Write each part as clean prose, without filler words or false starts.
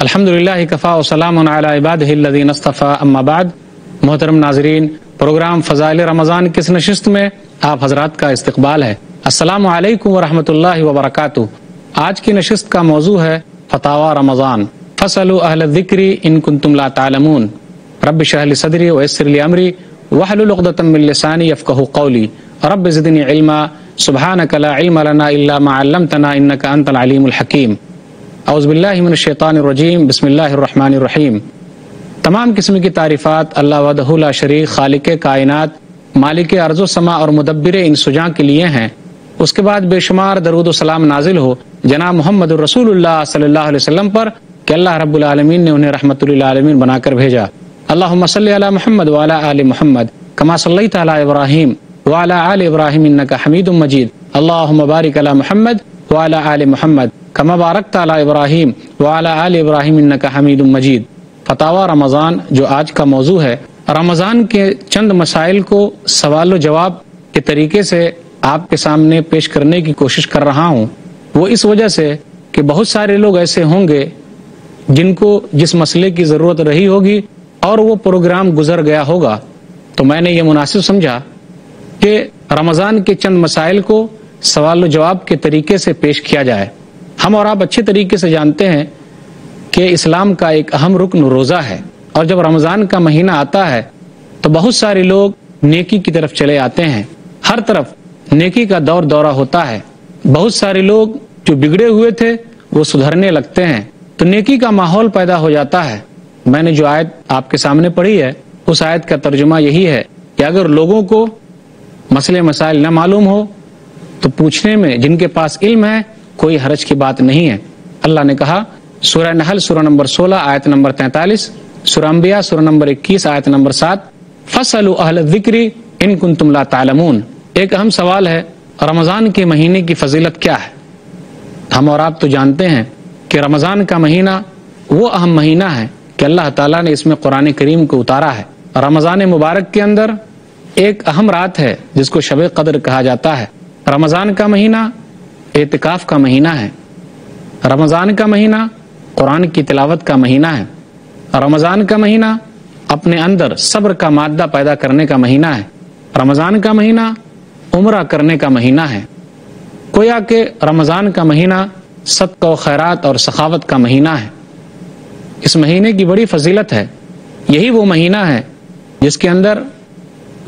الحمدللہ کفا و سلام علی عبادہ الذین اصطفیٰ اما بعد۔ محترم ناظرین، پروگرام فضائل رمضان کی اس نشست میں آپ حضرات کا استقبال ہے۔ السلام علیکم ورحمۃ اللہ وبرکاتہ۔ آج کی نشست کا موضوع ہے فتاوی رمضان، فاسألوا اہل الذکر ان کنتم لا تعلمون۔ رب اشرح لی صدری ویسر لی امری واحلل عقدۃ من لسانی یفقہوا قولی، رب زدنی علما سبحانک لا علم لنا الا ما علمتنا انک انت العلیم الحکیم۔ اعوذ باللہ من الشیطان الرجیم، بسم اللہ الرحمن الرحیم۔ تمام قسم کی تعریفات اللہ وحدہ لا شریک، خالق کائنات، مالک ارض و سما اور مدبر انسجاں کے لیے ہیں۔ اس کے بعد بے شمار درود و سلام نازل ہو جناب محمد الرسول اللہ صلی اللہ علیہ وسلم پر کہ اللہ رب العالمین نے انہیں رحمت للعالمین بنا کر بھیجا۔ اللہم صلی علی محمد وعلی آل محمد کما صلیت علی ابراہیم وعلی آل ابراہیم انک حمید مجید۔ اللہم بارک علی محمد وعلی آل محمد کما بارکت علی ابراہیم وعلی آل ابراہیم انک حمید مجید۔ فتاوی رمضان جو آج کا موضوع ہے، رمضان کے چند مسائل کو سوال و جواب کے طریقے سے آپ کے سامنے پیش کرنے کی کوشش کر رہا ہوں۔ وہ اس وجہ سے کہ بہت سارے لوگ ایسے ہوں گے جن کو جس مسئلے کی ضرورت رہی ہوگی اور وہ پروگرام گزر گیا ہوگا، تو میں نے یہ مناسب سمجھا کہ رمضان کے چند مسائل کو سوال و جواب کے طریقے سے پیش کیا جائے۔ ہم اور آپ اچھے طریقے سے جانتے ہیں کہ اسلام کا ایک اہم رکن روزہ ہے، اور جب رمضان کا مہینہ آتا ہے تو بہت سارے لوگ نیکی کی طرف چلے آتے ہیں، ہر طرف نیکی کا دورہ ہوتا ہے۔ بہت سارے لوگ جو بگڑے ہوئے تھے وہ سدھرنے لگتے ہیں، تو نیکی کا ماحول پیدا ہو جاتا ہے۔ میں نے جو آیت آپ کے سامنے پڑھی ہے، اس آیت کا ترجمہ یہی ہے کہ اگر لوگوں کو مسئلے مسائل نہ معلوم ہو تو پوچھنے میں جن کے پاس علم ہے کوئی حرج کی بات نہیں ہے۔ اللہ نے کہا سورہ نحل سورہ نمبر 16 آیت نمبر 43، سورہ انبیاء سورہ نمبر 21 آیت نمبر 7، فاسألوا اہل الذکر ان کنتم لا تعلمون۔ ایک اہم سوال ہے، رمضان کے مہینے کی فضیلت کیا ہے؟ ہم اور آپ تو جانتے ہیں کہ رمضان کا مہینہ وہ اہم مہینہ ہے کہ اللہ تعالیٰ نے اس میں قرآن کریم کو اتارا ہے۔ رمضان مبارک کے اندر ایک اہم رات ہے جس کو شب قدر کہا جاتا ہے۔ رمضان کا مہینہ اعتکاف کا مہینہ ہے۔ رمضان کا مہینہ قرآن کی تلاوت کا مہینہ ہے۔ رمضان کا مہینہ اپنے اندر صبر کا مادہ پیدا کرنے کا مہینہ ہے۔ رمضان کا مہینہ عمرہ کرنے کا مہینہ ہے۔ گویا کہ رمضان کا مہینہ صدقہ و خیرات اور سخاوت کا مہینہ ہے۔ اس مہینے کی بڑی فضیلت ہے۔ یہی وہ مہینہ ہے جس کے اندر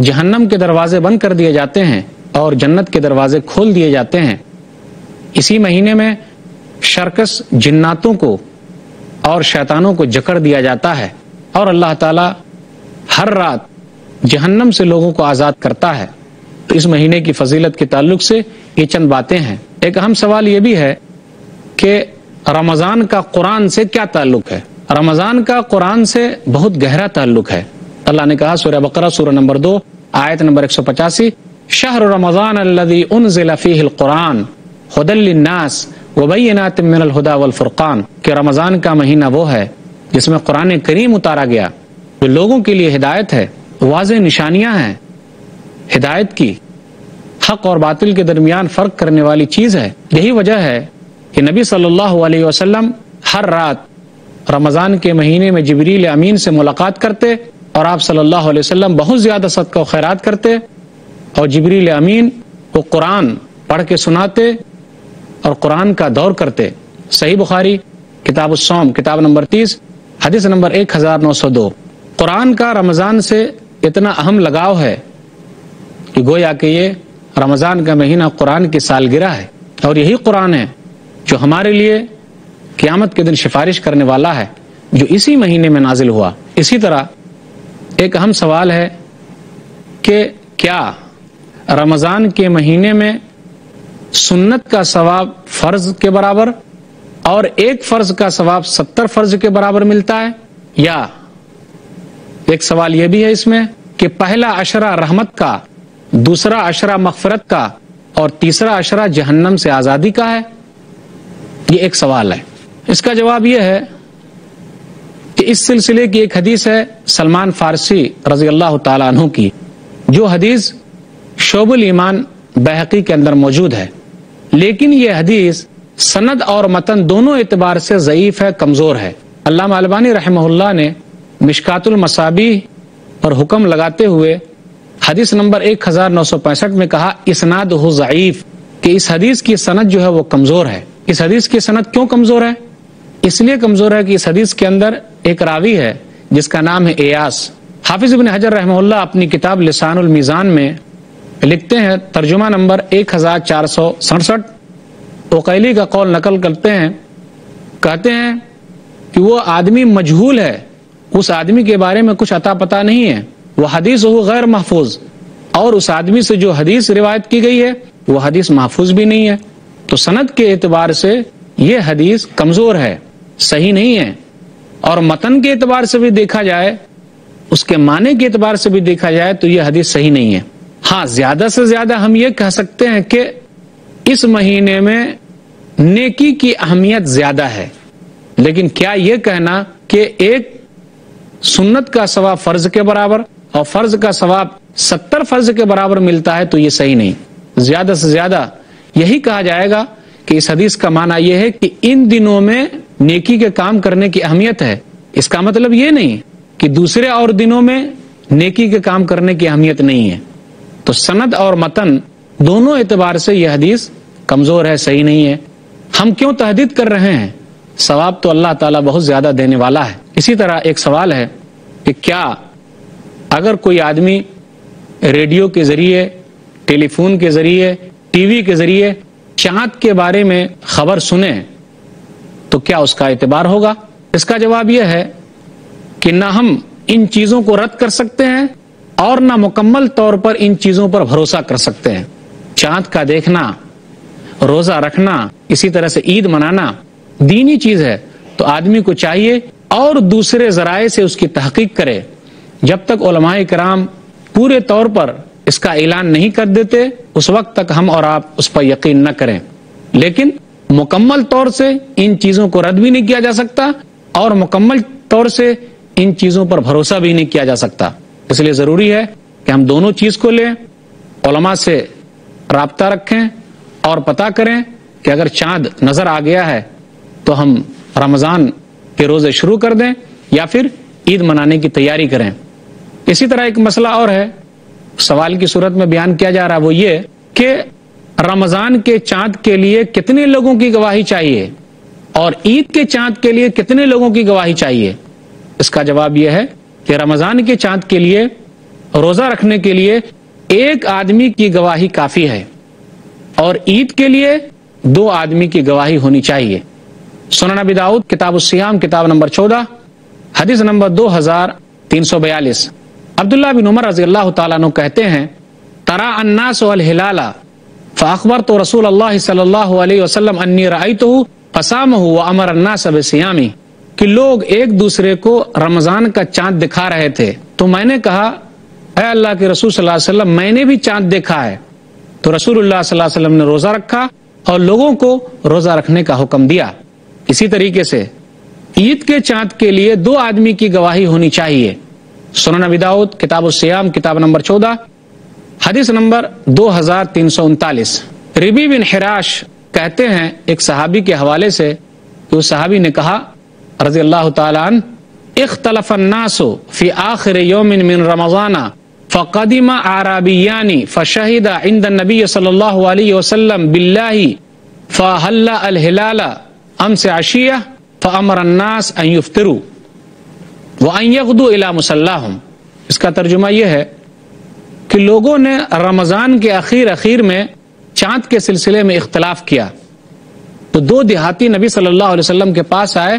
جہنم کے دروازے بند کر دیے جاتے ہیں اور جنت کے دروازے کھول دیے جاتے ہیں۔ اسی مہینے میں شرکس جناتوں کو اور شیطانوں کو جکڑ دیا جاتا ہے، اور اللہ تعالی ہر رات جہنم سے لوگوں کو آزاد کرتا ہے۔ تو اس مہینے کی فضیلت کے تعلق سے یہ چند باتیں ہیں۔ ایک اہم سوال یہ بھی ہے کہ رمضان کا قرآن سے کیا تعلق ہے؟ رمضان کا قرآن سے بہت گہرا تعلق ہے۔ اللہ نے کہا سورہ بقرہ سورہ نمبر 2 آیت نمبر 185، شہر رمضان الذی انزل فیہ القرآن ھدی للناس وبینات من الھدی والفرقان، کہ رمضان کا مہینہ وہ ہے جس میں قرآن کریم اتارا گیا جو لوگوں کے لیے ہدایت ہے، واضح نشانیاں ہیں ہدایت کی، حق اور باطل کے درمیان فرق کرنے والی چیز ہے۔ یہی وجہ ہے کہ نبی صلی اللہ علیہ وسلم ہر رات رمضان کے مہینے میں جبریل امین سے ملاقات کرتے، اور آپ صلی اللہ علیہ وسلم بہت زیادہ صدقہ و خیرات کرتے، اور جبریل امین کو قرآن پڑھ کے سناتے اور قرآن کا دور کرتے۔ صحیح بخاری کتاب الصوم کتاب نمبر 30 حدیث نمبر 1902۔ قرآن کا رمضان سے اتنا اہم لگاؤ ہے کہ گویا کہ یہ رمضان کا مہینہ قرآن کی سالگرہ ہے، اور یہی قرآن ہے جو ہمارے لیے قیامت کے دن سفارش کرنے والا ہے، جو اسی مہینے میں نازل ہوا۔ اسی طرح ایک اہم سوال ہے کہ کیا رمضان کے مہینے میں سنت کا ثواب فرض کے برابر اور ایک فرض کا ثواب 70 فرض کے برابر ملتا ہے؟ یا ایک سوال یہ بھی ہے اس میں کہ پہلا عشرہ رحمت کا، دوسرا عشرہ مغفرت کا، اور تیسرا عشرہ جہنم سے آزادی کا ہے؟ یہ ایک سوال ہے۔ اس کا جواب یہ ہے کہ اس سلسلے کی ایک حدیث ہے سلمان فارسی رضی اللہ تعالیٰ عنہ کی، جو حدیث شعب الایمان بہقی کے اندر موجود ہے، لیکن یہ حدیث سند اور متن دونوں اعتبار سے ضعیف ہے، کمزور ہے۔ علامہ البانی رحمہ اللہ نے مشکات المصابیح پر حکم لگاتے ہوئے حدیث نمبر 1965 میں کہا اسناد ہو ضعیف، کہ اس حدیث کی سند جو ہے وہ کمزور ہے۔ اس حدیث کی سند کیوں کمزور ہے؟ اس لیے کمزور ہے کہ اس حدیث کے اندر ایک راوی ہے جس کا نام ہے ایاس۔ حافظ ابن حجر رحمہ اللہ اپنی کتاب لسان المیزان میں لکھتے ہیں، ترجمہ نمبر 1467، عقیلی کا قول نقل کرتے ہیں، کہتے ہیں کہ وہ آدمی مجہول ہے، اس آدمی کے بارے میں کچھ عطا پتہ نہیں ہے، وہ حدیث ہو غیر محفوظ، اور اس آدمی سے جو حدیث روایت کی گئی ہے وہ حدیث محفوظ بھی نہیں ہے۔ تو سند کے اعتبار سے یہ حدیث کمزور ہے، صحیح نہیں ہے، اور متن کے اعتبار سے بھی دیکھا جائے، اس کے معنی کے اعتبار سے بھی دیکھا جائے تو یہ حدیث صحیح نہیں ہے۔ ہاں، زیادہ سے زیادہ ہم یہ کہہ سکتے ہیں کہ اس مہینے میں نیکی کی اہمیت زیادہ ہے، لیکن کیا یہ کہنا کہ ایک سنت کا ثواب فرض کے برابر اور فرض کا ثواب 70 فرض کے برابر ملتا ہے تو یہ صحیح نہیں۔ زیادہ سے زیادہ یہی کہا جائے گا کہ اس حدیث کا معنی یہ ہے کہ ان دنوں میں نیکی کے کام کرنے کی اہمیت ہے، اس کا مطلب یہ نہیں کہ دوسرے اور دنوں میں نیکی کے کام کرنے کی اہمیت نہیں ہے۔ تو سند اور متن دونوں اعتبار سے یہ حدیث کمزور ہے، صحیح نہیں ہے۔ ہم کیوں تحدید کر رہے ہیں؟ ثواب تو اللہ تعالیٰ بہت زیادہ دینے والا ہے۔ اسی طرح ایک سوال ہے کہ کیا اگر کوئی آدمی ریڈیو کے ذریعے، ٹیلی فون کے ذریعے، ٹی وی کے ذریعے چاند کے بارے میں خبر سنے تو کیا اس کا اعتبار ہوگا؟ اس کا جواب یہ ہے کہ نہ ہم ان چیزوں کو رد کر سکتے ہیں اور نہ مکمل طور پر ان چیزوں پر بھروسہ کر سکتے ہیں۔ چاند کا دیکھنا، روزہ رکھنا، اسی طرح سے عید منانا دینی چیز ہے، تو آدمی کو چاہیے اور دوسرے ذرائع سے اس کی تحقیق کرے۔ جب تک علماء کرام پورے طور پر اس کا اعلان نہیں کر دیتے اس وقت تک ہم اور آپ اس پر یقین نہ کریں، لیکن مکمل طور سے ان چیزوں کو رد بھی نہیں کیا جا سکتا اور مکمل طور سے ان چیزوں پر بھروسہ بھی نہیں کیا جا سکتا۔ اس لیے ضروری ہے کہ ہم دونوں چیز کو لیں، علماء سے رابطہ رکھیں اور پتہ کریں کہ اگر چاند نظر آ گیا ہے تو ہم رمضان کے روزے شروع کر دیں یا پھر عید منانے کی تیاری کریں۔ اسی طرح ایک مسئلہ اور ہے، سوال کی صورت میں بیان کیا جا رہا، وہ یہ کہ رمضان کے چاند کے لیے کتنے لوگوں کی گواہی چاہیے اور عید کے چاند کے لیے کتنے لوگوں کی گواہی چاہیے؟ اس کا جواب یہ ہے کہ رمضان کے چاند کے لیے، روزہ رکھنے کے لیے ایک آدمی کی گواہی کافی ہے اور عید کے لیے 2 آدمی کی گواہی ہونی چاہیے۔ سنن ابی داؤد کتاب الصیام کتاب نمبر 14 حدیث نمبر 2342، عبداللہ بن عمر رضی اللہ تعالیٰ عنہ کہتے ہیں، ترا الناس الہلال فاخبرت رسول اللہ صلی اللہ علیہ وسلم انی رأیتہ فصامہ وامر الناس بصیامہ، کہ لوگ ایک دوسرے کو رمضان کا چاند دکھا رہے تھے تو میں نے کہا اے اللہ کے رسول صلی اللہ علیہ وسلم میں نے بھی چاند دیکھا ہے، تو رسول اللہ صلی اللہ علیہ وسلم نے روزہ رکھا اور لوگوں کو روزہ رکھنے کا حکم دیا۔ اسی طریقے سے عید کے چاند کے لیے 2 آدمی کی گواہی ہونی چاہیے۔ سنن ابی داؤد کتاب الصیام کتاب نمبر 14 حدیث نمبر 2339۔ ربی بن حراش کہتے ہیں ایک صحابی کے حوالے سے کہ اس صحابی نے کہا رضی اللہ تعالیٰ عنہ، اختلف الناس فی آخر یوم من رمضان فقدم اعرابیان فشہد عند النبی صلی اللہ علیہ وسلم باللہ فحل الہلال امس عشیہ فامر الناس ان یفطروا وان یغدوا الی مصلاہم۔ اس کا ترجمہ یہ ہے کہ لوگوں نے رمضان کے اخیر میں چاند کے سلسلے میں اختلاف کیا تو 2 دیہاتی نبی صلی اللہ علیہ وسلم کے پاس آئے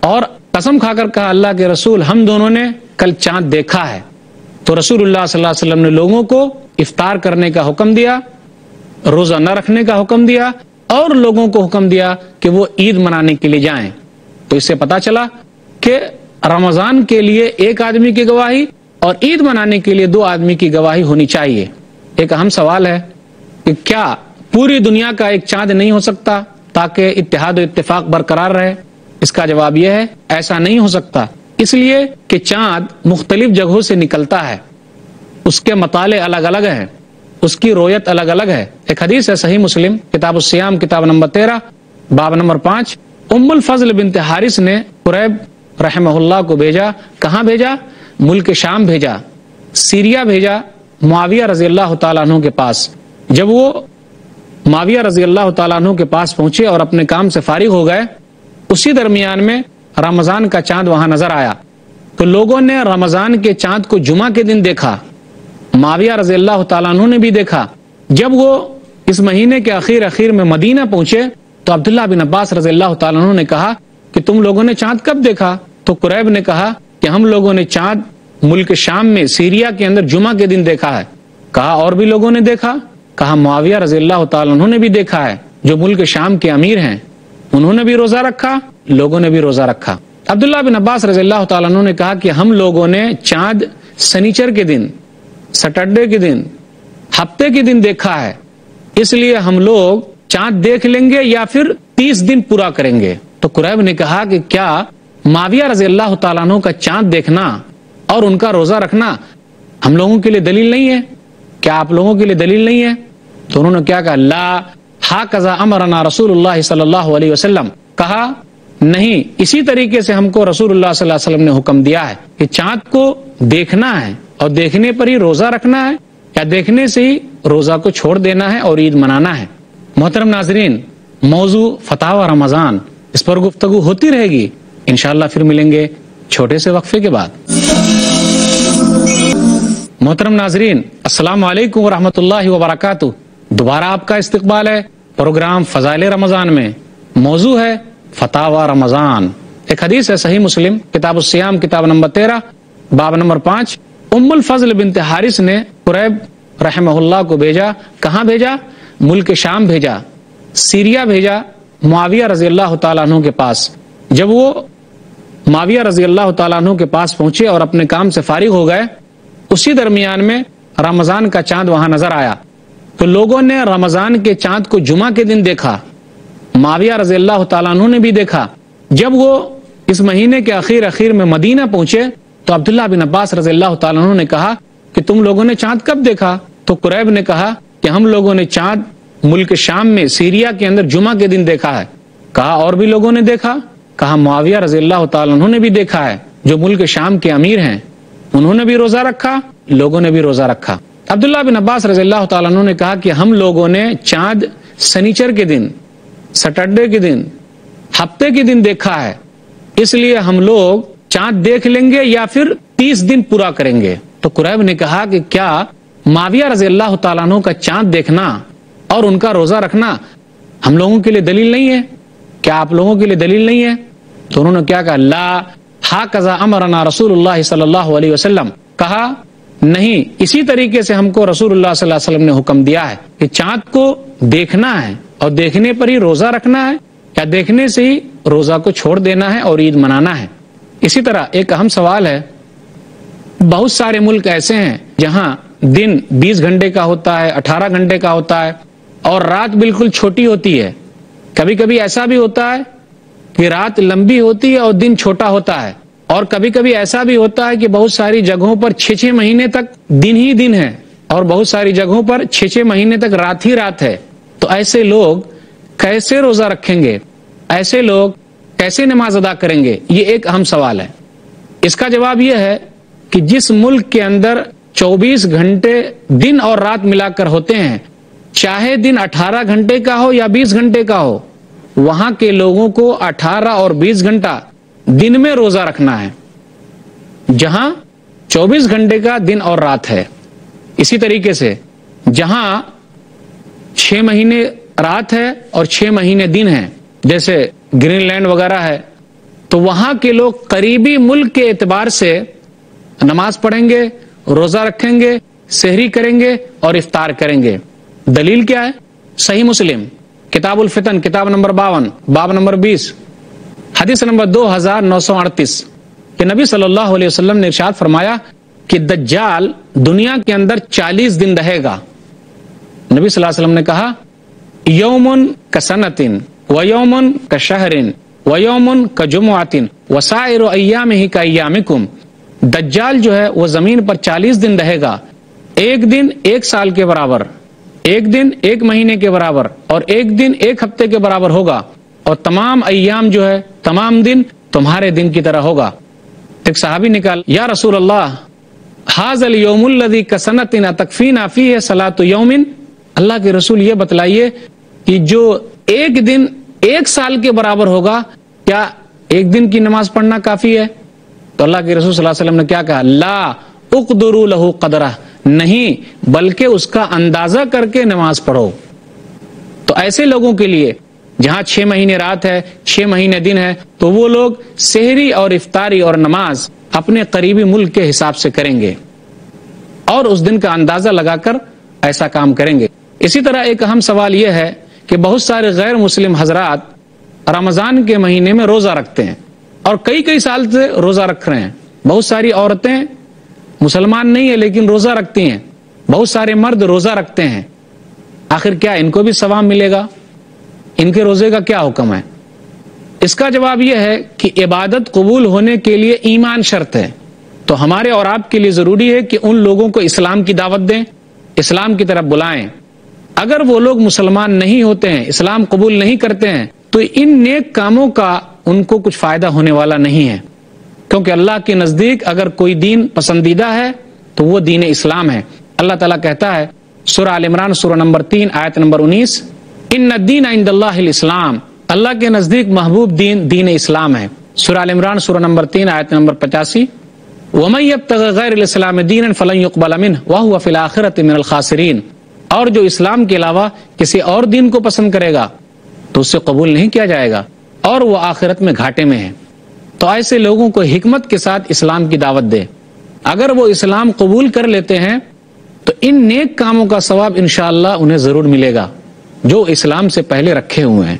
اور قسم کھا کر کہا اللہ کے رسول ہم دونوں نے کل چاند دیکھا ہے، تو رسول اللہ صلی اللہ علیہ وسلم نے لوگوں کو افطار کرنے کا حکم دیا، روزہ نہ رکھنے کا حکم دیا اور لوگوں کو حکم دیا کہ وہ عید منانے کے لیے جائیں۔ تو اس سے پتا چلا کہ رمضان کے لیے 1 آدمی کی گواہی اور عید منانے کے لیے 2 آدمی کی گواہی ہونی چاہیے۔ ایک اہم سوال ہے کہ کیا پوری دنیا کا ایک چاند نہیں ہو سکتا تاکہ اتحاد و اتفاق برقرار رہے؟ اس کا جواب یہ ہے ایسا نہیں ہو سکتا، اس لیے کہ چاند مختلف جگہوں سے نکلتا ہے، اس کے مطالع الگ الگ ہیں، اس کی رویت الگ الگ ہے۔ ایک حدیث ہے صحیح مسلم کتاب الصیام کتاب نمبر 13 باب نمبر 5، ام الفضل بنت حارث نے قریب رحمہ اللہ کو بھیجا. کہاں بھیجا؟ ملک شام بھیجا, سیریا بھیجا, معاویہ رضی اللہ تعالیٰ عنہ کے پاس. جب وہ معاویہ رضی اللہ تعالیٰ عنہ کے پاس پہنچے اور اپنے کام سے فارغ ہو گئے, اسی درمیان میں رمضان کا چاند وہاں نظر آیا. تو لوگوں نے رمضان کے چاند کو جمعہ کے دن دیکھا, معاویہ رضی اللہ تعالیٰ عنہ نے بھی دیکھا. جب وہ اس مہینے کے اخیر میں مدینہ پہنچے تو عبداللہ بن عباس رضی اللہ تعالیٰ عنہ نے کہا کہ تم لوگوں نے چاند کب دیکھا؟ تو قریب نے کہا کہ ہم لوگوں نے چاند ملک شام میں سیریا کے اندر جمعہ کے دن دیکھا ہے. کہا اور بھی لوگوں نے دیکھا؟ کہا معاویہ رضی اللہ تعالیٰ عنہ نے بھی دیکھا ہے, جو ملک شام کے امیر ہیں, انہوں نے بھی روزہ رکھا, لوگوں نے بھی روزہ رکھا. عبداللہ بن عباس رضی اللہ تعالیٰ عنہ نے کہا کہ ہم لوگوں نے چاند سنیچر کے دن, سیٹرڈے کے دن, ہفتے کے دن دیکھا ہے, اس لیے ہم لوگ چاند دیکھ لیں گے یا پھر 30 دن پورا کریں گے. تو قریب نے کہا کہ کیا معاویہ رضی اللہ تعالیٰ عنہ کا چاند دیکھنا اور ان کا روزہ رکھنا ہم لوگوں کے لیے دلیل نہیں ہے؟ کیا آپ لوگوں کے لیے دلیل نہیں ہے؟ تو انہوں نے کیا کہا؟ لا ہاکذا امرنا رسول اللہ صلی اللہ علیہ وسلم. کہا نہیں, اسی طریقے سے ہم کو رسول اللہ صلی اللہ علیہ وسلم نے حکم دیا ہے کہ چاند کو دیکھنا ہے اور دیکھنے پر ہی روزہ رکھنا ہے یا دیکھنے سے ہی روزہ کو چھوڑ دینا ہے اور عید منانا ہے. محترم ناظرین, موضوع فتاوی رمضان, اس پر گفتگو ہوتی رہے گی انشاءاللہ. پھر ملیں گے چھوٹے سے وقفے کے بعد. محترم ناظرین, السلام علیکم ورحمۃ اللہ وبرکاتہ. دوبارہ آپ کا استقبال ہے پروگرام فضائل رمضان میں. موضوع ہے فتاوی رمضان. ایک حدیث ہے صحیح مسلم کتاب الصیام کتاب نمبر 13 باب نمبر 5. ام الفضل بنت حارث نے قریب رحمہ اللہ کو بھیجا. کہاں بھیجا؟ ملک شام بھیجا, سیریا بھیجا, معاویہ رضی اللہ تعالیٰ عنہ کے پاس. جب وہ معاویہ رضی اللہ تعالیٰ عنہ کے پاس پہنچے اور اپنے کام سے فارغ ہو گئے, اسی درمیان میں رمضان کا چاند وہاں نظر آیا. تو لوگوں نے رمضان کے چاند کو جمعہ کے دن دیکھا, معاویہ رضی اللہ تعالیٰ عنہ نے بھی دیکھا. جب وہ اس مہینے کے اخیر میں مدینہ پہنچے تو عبداللہ بن عباس رضی اللہ تعالیٰ عنہ نے کہا کہ تم لوگوں نے چاند کب دیکھا؟ تو قریب نے کہا کہ ہم لوگوں نے چاند ملک شام میں سیریا کے اندر جمعہ کے دن دیکھا ہے. کہا اور بھی لوگوں نے دیکھا؟ کہا معاویہ رضی اللہ تعالیٰ عنہ نے بھی دیکھا ہے, جو ملک شام کے امیر ہیں, انہوں نے بھی روزہ رکھا, لوگوں نے بھی روزہ رکھا. عبداللہ بن عباس رضی اللہ تعالیٰ عنہ نے کہا کہ ہم لوگوں نے چاند سنیچر کے دن, سیٹرڈے کے دن, ہفتے کے دن دیکھا ہے, اس لیے ہم لوگ چاند دیکھ لیں گے یا پھر 30 دن پورا کریں گے. تو قریب نے کہا کہ کیا معاویہ رضی اللہ تعالیٰ عنہ کا چاند دیکھنا اور ان کا روزہ رکھنا ہم لوگوں کے لیے دلیل نہیں ہے؟ کیا آپ لوگوں کے لیے دلیل نہیں ہے؟ تو انہوں نے کیا کہا؟ لا ہاکذا امرنا رسول اللہ صلی اللہ علیہ وسلم. کہا نہیں, اسی طریقے سے ہم کو رسول اللہ صلی اللہ علیہ وسلم نے حکم دیا ہے کہ چاند کو دیکھنا ہے اور دیکھنے پر ہی روزہ رکھنا ہے یا دیکھنے سے ہی روزہ کو چھوڑ دینا ہے اور عید منانا ہے. اسی طرح ایک اہم سوال ہے, بہت سارے ملک ایسے ہیں جہاں دن 20 گھنٹے کا ہوتا ہے, 18 گھنٹے کا ہوتا ہے اور رات بالکل چھوٹی ہوتی ہے. کبھی کبھی ایسا بھی ہوتا ہے کہ رات لمبی ہوتی ہے اور دن چھوٹا ہوتا ہے, اور کبھی کبھی ایسا بھی ہوتا ہے کہ بہت ساری جگہوں پر 6 مہینے تک دن ہی دن ہے اور بہت ساری جگہوں پر 6 مہینے تک رات ہی رات ہے. تو ایسے لوگ کیسے روزہ رکھیں گے؟ ایسے لوگ کیسے نماز ادا کریں گے؟ یہ ایک اہم سوال ہے. اس کا جواب یہ ہے کہ جس ملک کے اندر 24 گھنٹے دن اور رات ملا کر ہوتے ہیں, چاہے دن 18 گھنٹے کا ہو یا 20 گھنٹے کا ہو, وہاں کے لوگوں کو 18 اور 20 گھنٹہ دن میں روزہ رکھنا ہے, جہاں 24 گھنٹے کا دن اور رات ہے. اسی طریقے سے جہاں 6 مہینے رات ہے اور 6 مہینے دن ہے, جیسے گرین لینڈ وغیرہ ہے, تو وہاں کے لوگ قریبی ملک کے اعتبار سے نماز پڑھیں گے, روزہ رکھیں گے, سحری کریں گے اور افطار کریں گے. دلیل کیا ہے؟ صحیح مسلم کتاب الفتن کتاب نمبر 52 باب نمبر 20 حدیث نمبر 2938 کہ نبی صلی اللہ علیہ وسلم نے ارشاد فرمایا کہ دجال دنیا کے اندر 40 دن رہے گا. نبی صلی اللہ علیہ وسلم نے کہا یومن کسنتن و یومن کشہرن و یومن کجمعتن وسائر ایامہ کایامکم. دجال جو ہے وہ زمین پر 40 دن رہے گا, ایک دن 1 سال کے برابر, ایک دن 1 مہینے کے برابر اور ایک دن 1 ہفتے کے برابر ہوگا, اور تمام ایام جو ہے تمام دن تمہارے دن کی طرح ہوگا۔ ایک صحابی نکال یا رسول اللہ ھذا الیوم الذی کسنۃ تکفینا فیہ صلاۃ یوم، اللہ کے رسول یہ بتلائیے کہ جو ایک دن ایک سال کے برابر ہوگا، کیا ایک دن کی نماز پڑھنا کافی ہے؟ تو اللہ کے رسول صلی اللہ علیہ وسلم نے کیا کہا؟ لا اقدروا لہ قدرہ، نہیں بلکہ اس کا اندازہ کر کے نماز پڑھو۔ تو ایسے لوگوں کے لیے جہاں 6 مہینے رات ہے 6 مہینے دن ہے، تو وہ لوگ سحری اور افطاری اور نماز اپنے قریبی ملک کے حساب سے کریں گے اور اس دن کا اندازہ لگا کر ایسا کام کریں گے۔ اسی طرح ایک اہم سوال یہ ہے کہ بہت سارے غیر مسلم حضرات رمضان کے مہینے میں روزہ رکھتے ہیں اور کئی سال سے روزہ رکھ رہے ہیں۔ بہت ساری عورتیں مسلمان نہیں ہیں لیکن روزہ رکھتی ہیں، بہت سارے مرد روزہ رکھتے ہیں۔ آخر کیا ان کو بھی ثواب ملے گا؟ ان کے روزے کا کیا حکم ہے؟ اس کا جواب یہ ہے کہ عبادت قبول ہونے کے لیے ایمان شرط ہے۔ تو ہمارے اور آپ کے لیے ضروری ہے کہ ان لوگوں کو اسلام کی دعوت دیں، اسلام کی طرف بلائیں۔ اگر وہ لوگ مسلمان نہیں ہوتے ہیں، اسلام قبول نہیں کرتے ہیں، تو ان نیک کاموں کا ان کو کچھ فائدہ ہونے والا نہیں ہے، کیونکہ اللہ کے نزدیک اگر کوئی دین پسندیدہ ہے تو وہ دین اسلام ہے۔ اللہ تعالیٰ کہتا ہے سورہ آل عمران سورہ نمبر 3 آیت نمبر 19، ان الدین عند اللہ الاسلام، اللہ کے نزدیک محبوب دین دین اسلام ہے۔ سورہ آل عمران سورہ نمبر 3 آیت نمبر 85، وَمَن يَبْتَغِ غَيْرَ الْإِسْلَامِ دِينًا فَلَن يُقْبَلَ مِنْهُ وَهُوَ فِي الْآخِرَةِ مِنَ الْخَاسِرِينَ، اور جو اسلام کے علاوہ کسی اور دین کو پسند کرے گا تو اس سے قبول نہیں کیا جائے گا اور وہ آخرت میں گھاٹے میں ہے۔ تو ایسے لوگوں کو حکمت کے ساتھ اسلام کی دعوت دے، اگر وہ اسلام قبول کر لیتے ہیں تو ان نیک کاموں کا ثواب انشاءاللہ انہیں ضرور ملے گا جو اسلام سے پہلے رکھے ہوئے ہیں۔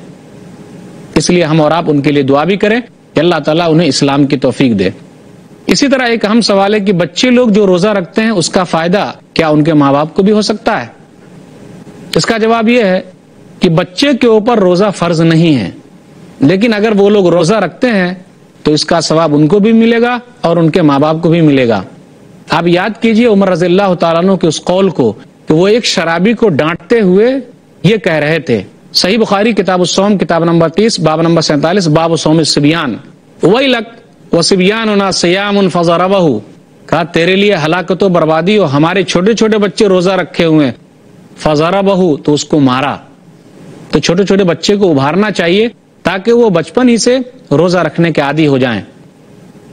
اس لیے ہم اور آپ ان کے لیے دعا بھی کریں کہ اللہ تعالیٰ انہیں اسلام کی توفیق دے۔ اسی طرح ایک اہم سوال ہے کہ بچے لوگ جو روزہ رکھتے ہیں اس کا فائدہ کیا ان کے ماں باپ کو بھی ہو سکتا ہے؟ اس کا جواب یہ ہے کہ بچے کے اوپر روزہ فرض نہیں ہے، لیکن اگر وہ لوگ روزہ رکھتے ہیں تو اس کا ثواب ان کو بھی ملے گا اور ان کے ماں باپ کو بھی ملے گا۔ آپ یاد کیجئے عمر رضی اللہ تعالیٰ عنہ کے اس قول کو کہ وہ ایک شرابی کو ڈانٹتے ہوئے یہ کہہ رہے تھے، صحیح بخاری کتاب الصوم کتاب نمبر 30 باب نمبر 47 باب صوم الصبیان، ویلک وصبیاننا صیام فضربہ، کہا تیرے لیے ہلاکت و بربادی ہو، ہمارے چھوٹے چھوٹے بچے روزہ رکھے ہوئے ہیں، فضربہ تو اس کو مارا۔ تو چھوٹے چھوٹے بچے کو ابھارنا چاہیے تاکہ وہ بچپن ہی سے روزہ رکھنے کے عادی ہو جائیں۔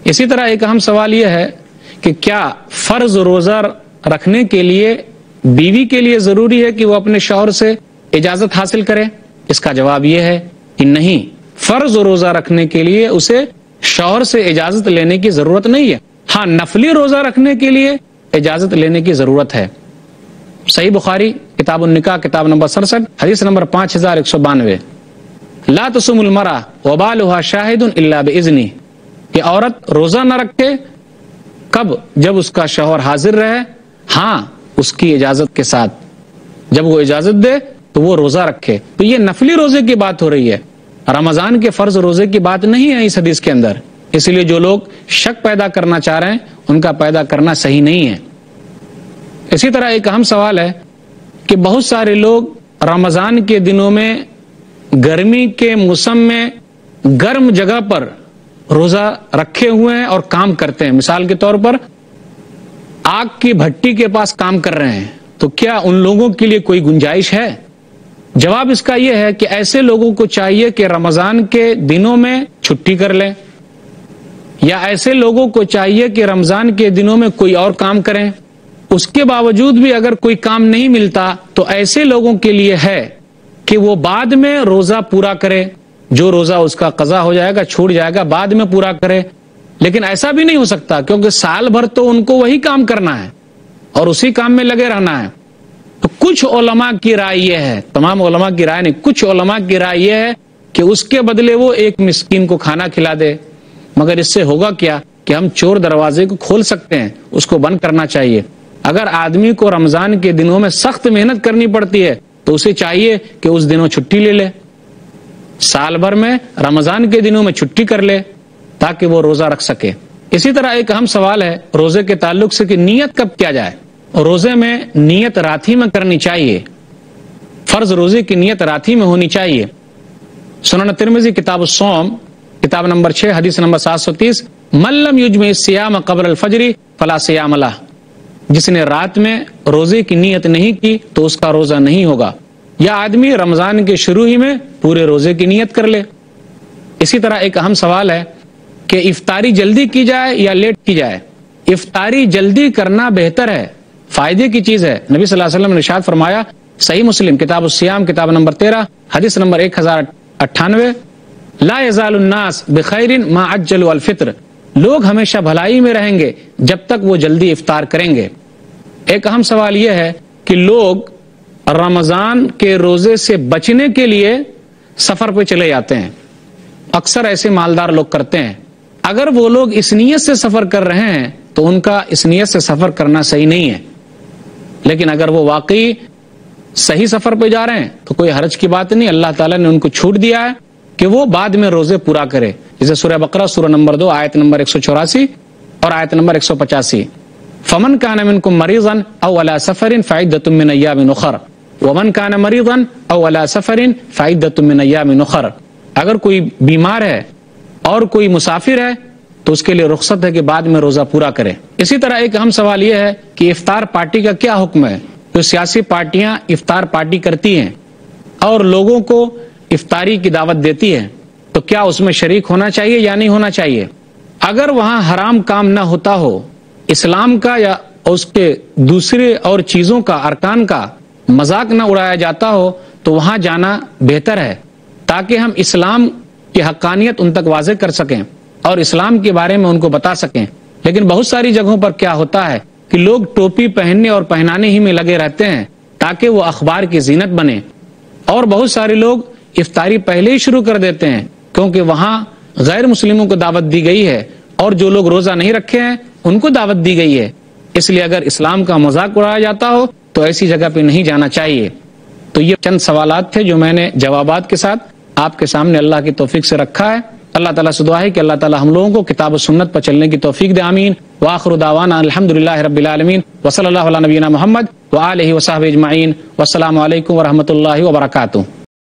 اسی طرح ایک اہم سوال یہ ہے کہ کیا فرض روزہ رکھنے کے لیے بیوی کے لیے ضروری ہے کہ وہ اپنے شوہر سے اجازت حاصل کرے؟ اس کا جواب یہ ہے کہ نہیں، فرض روزہ رکھنے کے لیے اسے شوہر سے اجازت لینے کی ضرورت نہیں ہے۔ ہاں نفلی روزہ رکھنے کے لیے اجازت لینے کی ضرورت ہے۔ صحیح بخاری کتاب النکاح کتاب نمبر 67 حدیث نمبر 5192، لا تصوم المرأة وبالها شاہد الا باذنہ، کہ عورت روزہ نہ رکھے کب؟ جب اس کا شوہر حاضر رہے، ہاں اس کی اجازت کے ساتھ، جب وہ اجازت دے تو وہ روزہ رکھے۔ تو یہ نفلی روزے کی بات ہو رہی ہے، رمضان کے فرض روزے کی بات نہیں ہے اس حدیث کے اندر، اس لیے جو لوگ شک پیدا کرنا چاہ رہے ہیں ان کا پیدا کرنا صحیح نہیں ہے۔ اسی طرح ایک اہم سوال ہے کہ بہت سارے لوگ رمضان کے دنوں میں گرمی کے موسم میں گرم جگہ پر روزہ رکھے ہوئے ہیں اور کام کرتے ہیں، مثال کے طور پر آگ کی بھٹی کے پاس کام کر رہے ہیں، تو کیا ان لوگوں کے لیے کوئی گنجائش ہے؟ جواب اس کا یہ ہے کہ ایسے لوگوں کو چاہیے کہ رمضان کے دنوں میں چھٹی کر لیں، یا ایسے لوگوں کو چاہیے کہ رمضان کے دنوں میں کوئی اور کام کریں۔ اس کے باوجود بھی اگر کوئی کام نہیں ملتا تو ایسے لوگوں کے لیے ہے کہ وہ بعد میں روزہ پورا کرے، جو روزہ اس کا قضا ہو جائے گا چھوٹ جائے گا بعد میں پورا کرے۔ لیکن ایسا بھی نہیں ہو سکتا کیونکہ سال بھر تو ان کو وہی کام کرنا ہے اور اسی کام میں لگے رہنا ہے۔ تو کچھ علماء کی رائے یہ ہے، تمام علماء کی رائے نہیں، کچھ علماء کی رائے یہ ہے کہ اس کے بدلے وہ ایک مسکین کو کھانا کھلا دے۔ مگر اس سے ہوگا کیا کہ ہم چور دروازے کو کھول سکتے ہیں، اس کو بند کرنا چاہیے۔ اگر آدمی کو رمضان کے دنوں میں سخت محنت کرنی پڑتی ہے تو اسے چاہیے کہ اس دنوں چھٹی لے لے، سال بھر میں رمضان کے دنوں میں چھٹی کر لے تاکہ وہ روزہ رکھ سکے۔ اسی طرح ایک اہم سوال ہے روزے کے تعلق سے کہ نیت کب کیا جائے؟ روزے میں نیت رات ہی میں کرنی چاہیے، فرض روزے کی نیت رات ہی میں ہونی چاہیے۔ سنن ترمذی کتاب الصوم کتاب نمبر 6 حدیث نمبر 730 من لم یجمع الصیام قبل الفجر فلا صیام لہ، جس نے رات میں روزے کی نیت نہیں کی تو اس کا روزہ نہیں ہوگا، یا آدمی رمضان کے شروع ہی میں پورے روزے کی نیت کر لے۔ اسی طرح ایک اہم سوال ہے کہ افطاری جلدی کی جائے یا لیٹ کی جائے۔ افطاری جلدی کرنا بہتر ہے، فائدے کی چیز ہے۔ نبی صلی اللہ علیہ وسلم نے ارشاد فرمایا، صحیح مسلم کتاب الصیام کتاب نمبر 13 حدیث نمبر 1098، لا یزال الناس بخیر ما عجلوا الفطر، لوگ ہمیشہ بھلائی میں رہیں گے جب تک وہ جلدی افطار کریں گے۔ ایک اہم سوال یہ ہے کہ لوگ رمضان کے روزے سے بچنے کے لیے سفر پہ چلے جاتے ہیں، اکثر ایسے مالدار لوگ کرتے ہیں۔ اگر وہ لوگ اس نیت سے سفر کر رہے ہیں تو ان کا اس نیت سے سفر کرنا صحیح نہیں ہے، لیکن اگر وہ واقعی صحیح سفر پہ جا رہے ہیں تو کوئی حرج کی بات نہیں، اللہ تعالیٰ نے ان کو چھوٹ دیا ہے کہ وہ بعد میں روزے پورا کرے، جیسے سورہ بقرہ سورہ نمبر 2 آیت نمبر 184 اور آیت نمبر 185، فمن کان منکم مریضا او علی سفر فعدۃ من ایام اخر ومن کان مریضا او علی سفر فعدۃ من ایام اخر، اگر کوئی بیمار ہے اور کوئی مسافر ہے تو اس کے لیے رخصت ہے کہ بعد میں روزہ پورا کرے۔ اسی طرح ایک اہم سوال یہ ہے کہ افطار پارٹی کا کیا حکم ہے؟ جو سیاسی پارٹیاں افطار پارٹی کرتی ہیں اور لوگوں کو افطاری کی دعوت دیتی ہیں تو کیا اس میں شریک ہونا چاہیے یا نہیں ہونا چاہیے؟ اگر وہاں حرام کام نہ ہوتا ہو، اسلام کا یا اس کے دوسرے اور چیزوں کا ارکان کا مذاق نہ اڑایا جاتا ہو تو وہاں جانا بہتر ہے، تاکہ ہم اسلام کی حقانیت ان تک واضح کر سکیں اور اسلام کے بارے میں ان کو بتا سکیں۔ لیکن بہت ساری جگہوں پر کیا ہوتا ہے کہ لوگ ٹوپی پہننے اور پہنانے ہی میں لگے رہتے ہیں تاکہ وہ اخبار کی زینت بنے، اور بہت سارے لوگ افطاری پہلے ہی شروع کر دیتے ہیں کیونکہ وہاں غیر مسلموں کو دعوت دی گئی ہے اور جو لوگ روزہ نہیں رکھے ہیں ان کو دعوت دی گئی ہے۔ اس لیے اگر اسلام کا مذاق اڑایا جاتا ہو تو ایسی جگہ پہ نہیں جانا چاہیے۔ تو یہ چند سوالات تھے جو میں نے جوابات کے ساتھ آپ کے سامنے اللہ کی توفیق سے رکھا ہے۔ اللہ تعالیٰ سے دعا ہے کہ اللہ تعالیٰ ہم لوگوں کو کتاب و سنت پر چلنے کی توفیق دے، آمین۔ وآخر دعوانا الحمدللہ رب العالمین وصلی اللہ علی نبینا محمد وآلہ وصحبہ اجمعین، والسلام علیکم ورحمۃ اللہ وبرکاتہ۔